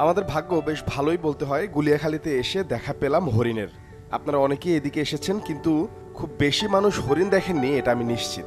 আমাদের ভাগ্য বেশ ভালোই বলতে হয়, গুলিয়াখালীতে এসে দেখা পেলাম হরিণের। আপনারা অনেকেই এদিকে এসেছেন, কিন্তু খুব বেশি মানুষ হরিণ দেখেননি এটা আমি নিশ্চিত।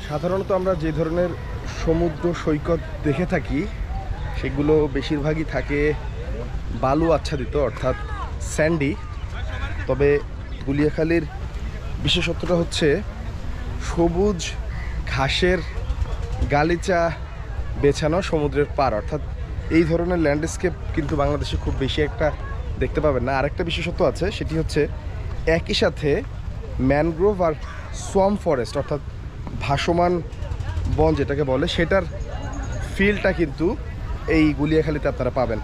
সাধারণত আমরা যে ধরনের সমুদ্র সৈকত দেখে থাকি সেগুলো বেশিরভাগই থাকে বালু আচ্ছাদিত, অর্থাৎ স্যান্ডি। তবে গুলিয়াখালীর বিশেষত্বটা হচ্ছে সবুজ ঘাসের গালিচা বেছানো সমুদ্রের পার, অর্থাৎ এই ধরনের ল্যান্ডস্কেপ কিন্তু বাংলাদেশে খুব বেশি একটা দেখতে পাবেন না। আরেকটা বিশেষত্ব আছে, সেটি হচ্ছে একই সাথে ম্যানগ্রোভ আর সোয়াম ফরেস্ট, অর্থাৎ ভাসমান বন যেটাকে বলে, সেটার ফিলটা কিন্তু এই গুলিয়াখালীতে আপনারা পাবেন।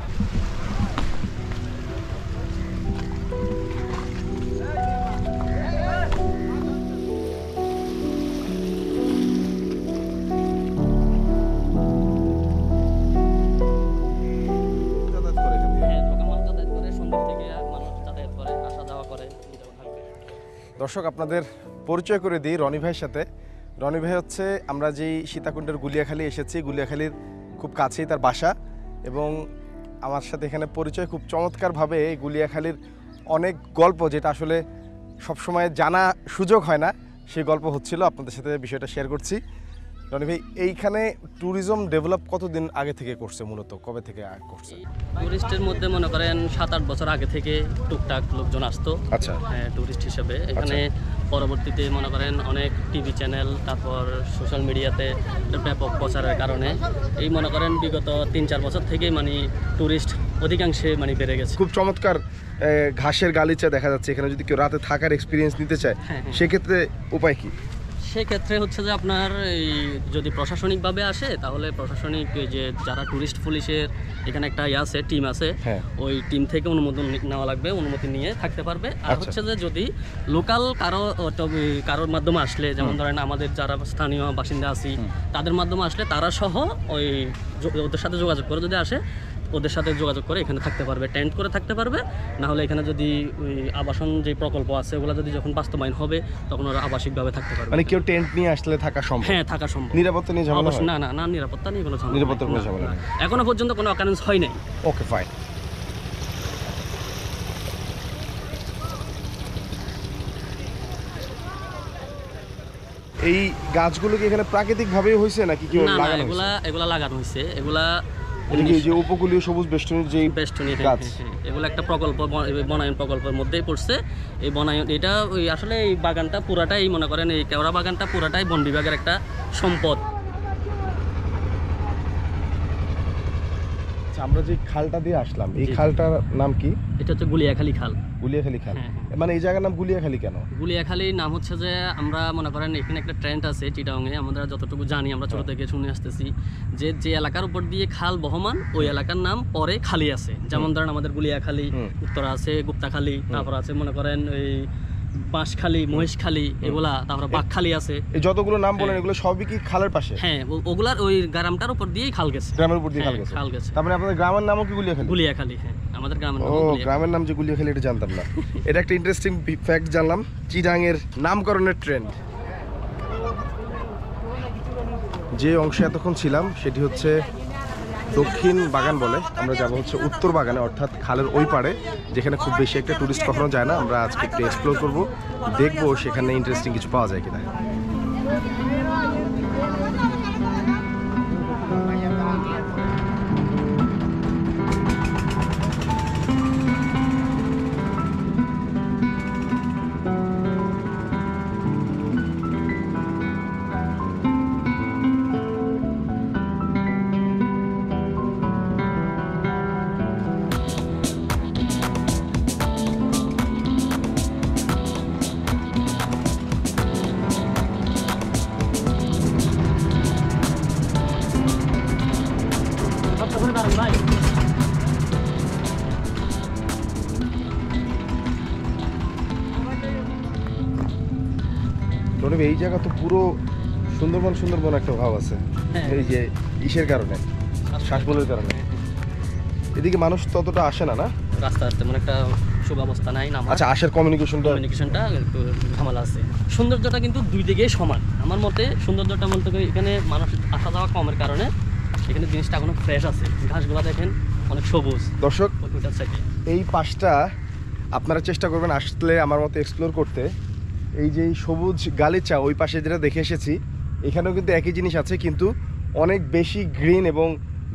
দর্শক, আপনাদের পরিচয় করে দিই রনি ভাইয়ের সাথে। রনি ভাই হচ্ছে, আমরা যেই সীতাকুণ্ডের গুলিয়াখালী এসেছি, গুলিয়াখালীর খুব কাছেই তার বাসা, এবং আমার সাথে এখানে পরিচয় খুব চমৎকারভাবে এই গুলিয়াখালীর অনেক গল্প, যেটা আসলে সবসময় জানা সুযোগ হয় না, সেই গল্প হচ্ছিল, আপনাদের সাথে বিষয়টা শেয়ার করছি। রনি ভাই, এইখানে ট্যুরিজম ডেভেলপ কতদিন আগে থেকে করছে, মূলত কবে থেকে করছে? টুরিস্টের মধ্যে মনে করেন 7-8 বছর আগে থেকে টুকটাক লোকজন আসতো। আচ্ছা। হ্যাঁ, টুরিস্ট হিসেবে এখানে। পরবর্তীতে মনে করেন অনেক টিভি চ্যানেল, তারপর সোশ্যাল মিডিয়াতে ব্যাপক প্রচারের কারণে এই মনে করেন বিগত 3-4 বছর থেকে মানে টুরিস্ট অধিকাংশে মানে বেড়ে গেছে। খুব চমৎকার ঘাসের গালিচা দেখা যাচ্ছে এখানে। যদি কেউ রাতে থাকার এক্সপিরিয়েন্স নিতে চায়, সেক্ষেত্রে উপায় কি? সেক্ষেত্রে হচ্ছে যে আপনার এই যদি প্রশাসনিকভাবে আসে, তাহলে প্রশাসনিক যে যারা ট্যুরিস্ট পুলিশের এখানে একটা আছে, টিম আছে, ওই টিম থেকে অনুমোদন নেওয়া লাগবে, অনুমতি নিয়ে থাকতে পারবে। আর হচ্ছে যে যদি লোকাল কারোর মাধ্যমে আসলে, যেমন ধরেন আমাদের যারা স্থানীয় বাসিন্দা আছি তাদের মাধ্যমে আসলে, তারা সহ ওই ওদের সাথে যোগাযোগ করে যদি আসে, ওদের সাথে যোগাযোগ করে এখানে থাকতে পারবে, টেন্ট করে থাকতে পারবে। না হলে এখানে যদি ওই আবাসন যে প্রকল্প আছে ওগুলো যদি যখন বাস্তবায়ন হবে, তখন ওরা আবাসিকভাবে থাকতে পারবে। মানে কেউ টেন্ট নিয়ে আসলে থাকা সম্ভব? হ্যাঁ, থাকা সম্ভব। নিরাপত্তা নিয়ে ঝামেলা? না না না, নিরাপত্তা নিয়ে কোনো ঝামেলা, নিরাপত্তার কোনো ঝামেলা নেই এখনো পর্যন্ত, কোনো অকারেন্স হয় নাই। ওকে, ফাইন। এই গাছগুলো কি এখানে প্রাকৃতিকভাবেই হয়েছে নাকি কেউ লাগানো হয়েছে? না, এগুলা লাগানো হয়েছে। এগুলা যে উপকূলীয় সবুজ বেষ্টনীর যে বেষ্টনী গাছ, এগুলো একটা প্রকল্প, বনায়ন প্রকল্পের মধ্যেই পড়ছে। এই বনায়ন এটা ওই আসলে এই বাগানটা পুরাটাই মনে করেন, এই কেওড়া বাগানটা পুরাটাই বন বিভাগের একটা সম্পদ। আমরা যে খালটা দিয়ে আসলাম, এই খালটার নাম কি? এটা হচ্ছে গুলিয়াখালী খাল। গুলিয়াখালী খাল, মানে এই জায়গার নাম গুলিয়াখালী কেন? গুলিয়াখালী নাম হচ্ছে যে আমরা মনে করেন এখানে একটা ট্রেন্ড আছে চিটাগাংয়ে, আমরা যতটুকু জানি, আমরা ছোট থেকে শুনে আসতেছি যে যে এলাকার উপর দিয়ে খাল বহমান, ওই এলাকার নাম পরে খালি আছে। যেমন ধরেন আমাদের গুলিয়াখালী, উত্তরা আছে গুপ্তাখালী, তারপর আছে মনে করেন ওই বাঁশখালী, মহেশখালী, এগুলা, তারপর বাঘখালী আছে। এই যতগুলো নাম বলেন এগুলো সবই কি খালের পাশে? হ্যাঁ, ওগুলার ওই গ্রামটার উপর দিয়েই খাল গেছে, গ্রামের উপর দিয়ে খাল গেছে। তারপরে আপনাদের গ্রামের নামও কি গুলিয়াখালী? গুলিয়াখালী, হ্যাঁ, আমাদের গ্রামের নাম। গ্রামের নাম যে গুলিয়াখালী, এটা জানতাম না। এটা একটা ইন্টারেস্টিং ফ্যাক্ট জানলাম, চিটাগাংয়ের নামকরণের ট্রেন্ড। যে অংশে এতক্ষণ ছিলাম সেটি হচ্ছে দক্ষিণ বাগান বলে, আমরা যাব হচ্ছে উত্তর বাগানে, অর্থাৎ খালের ওই পাড়ে, যেখানে খুব বেশি একটা টুরিস্ট কখনো যায় না। আমরা আজকে একটু এক্সপ্লোর করবো, দেখবো সেখানে ইন্টারেস্টিং কিছু পাওয়া যায় কিনা। তবে এই জায়গা তো পুরো সুন্দরবন সুন্দরবন একটা ভাব আছে, হ্যাঁ। এই যে ইসের কারণে, শ্বাসমূলের কারণে। এদিকে মানুষ ততটা আসে না, না? রাস্তা তেমন একটা সুব্যবস্থা নাই না। আচ্ছা, আসার কমিউনিকেশনটা একটু ঝামেলা আছে। সৌন্দর্যটা কিন্তু দুই দিকেই সমান আমার মতে। সৌন্দর্যটা বলতে গেলে এখানে মানুষ আসা যাওয়া কমের কারণে এখানে জিনিসটা এখনো ফ্রেশ আছে। ঘাসগুলো দেখেন অনেক সবুজ। দর্শক, ওইটার সাইডে এই পাশটা আপনারা চেষ্টা করবেন আসলে আমার মতো এক্সপ্লোর করতে। এই যে এই সবুজ গালিচা ওই পাশে যেটা দেখে এসেছি, এখানেও কিন্তু একই জিনিস আছে, কিন্তু অনেক বেশি গ্রিন, এবং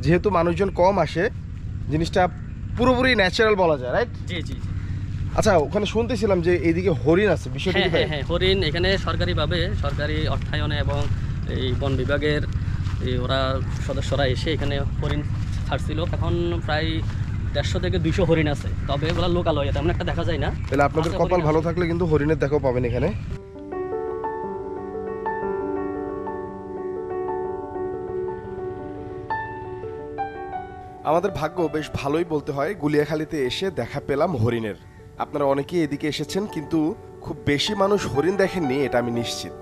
যেহেতু মানুষজন কম আসে জিনিসটা পুরোপুরি ন্যাচারাল বলা যায়, রাইট? জি জি জি। আচ্ছা, ওখানে শুনতেছিলাম যে এইদিকে হরিণ আছে, বিষয়টা কি? হ্যাঁ, হরিণ এখানে সরকারিভাবে, সরকারি অর্থায়নে এবং এই বন বিভাগের ওরা সদস্যরা এসে এখানে হরিণ ছাড়ছিল। এখন প্রায় 150 থেকে 200 হরিণ আছে, তবে ওগুলো লোকালয়ে তেমন একটা দেখা যায় না। তাহলে আপনাদের আছে, কপাল হরিণ ভালো আছে। থাকলে কিন্তু হরিণের দেখাও পাবেন এখানে। আমাদের ভাগ্য বেশ ভালোই বলতে হয়, গুলিয়াখালীতে এসে দেখা পেলাম হরিণের। আপনারা অনেকেই এদিকে এসেছেন, কিন্তু খুব বেশি মানুষ হরিণ দেখেননি এটা আমি নিশ্চিত।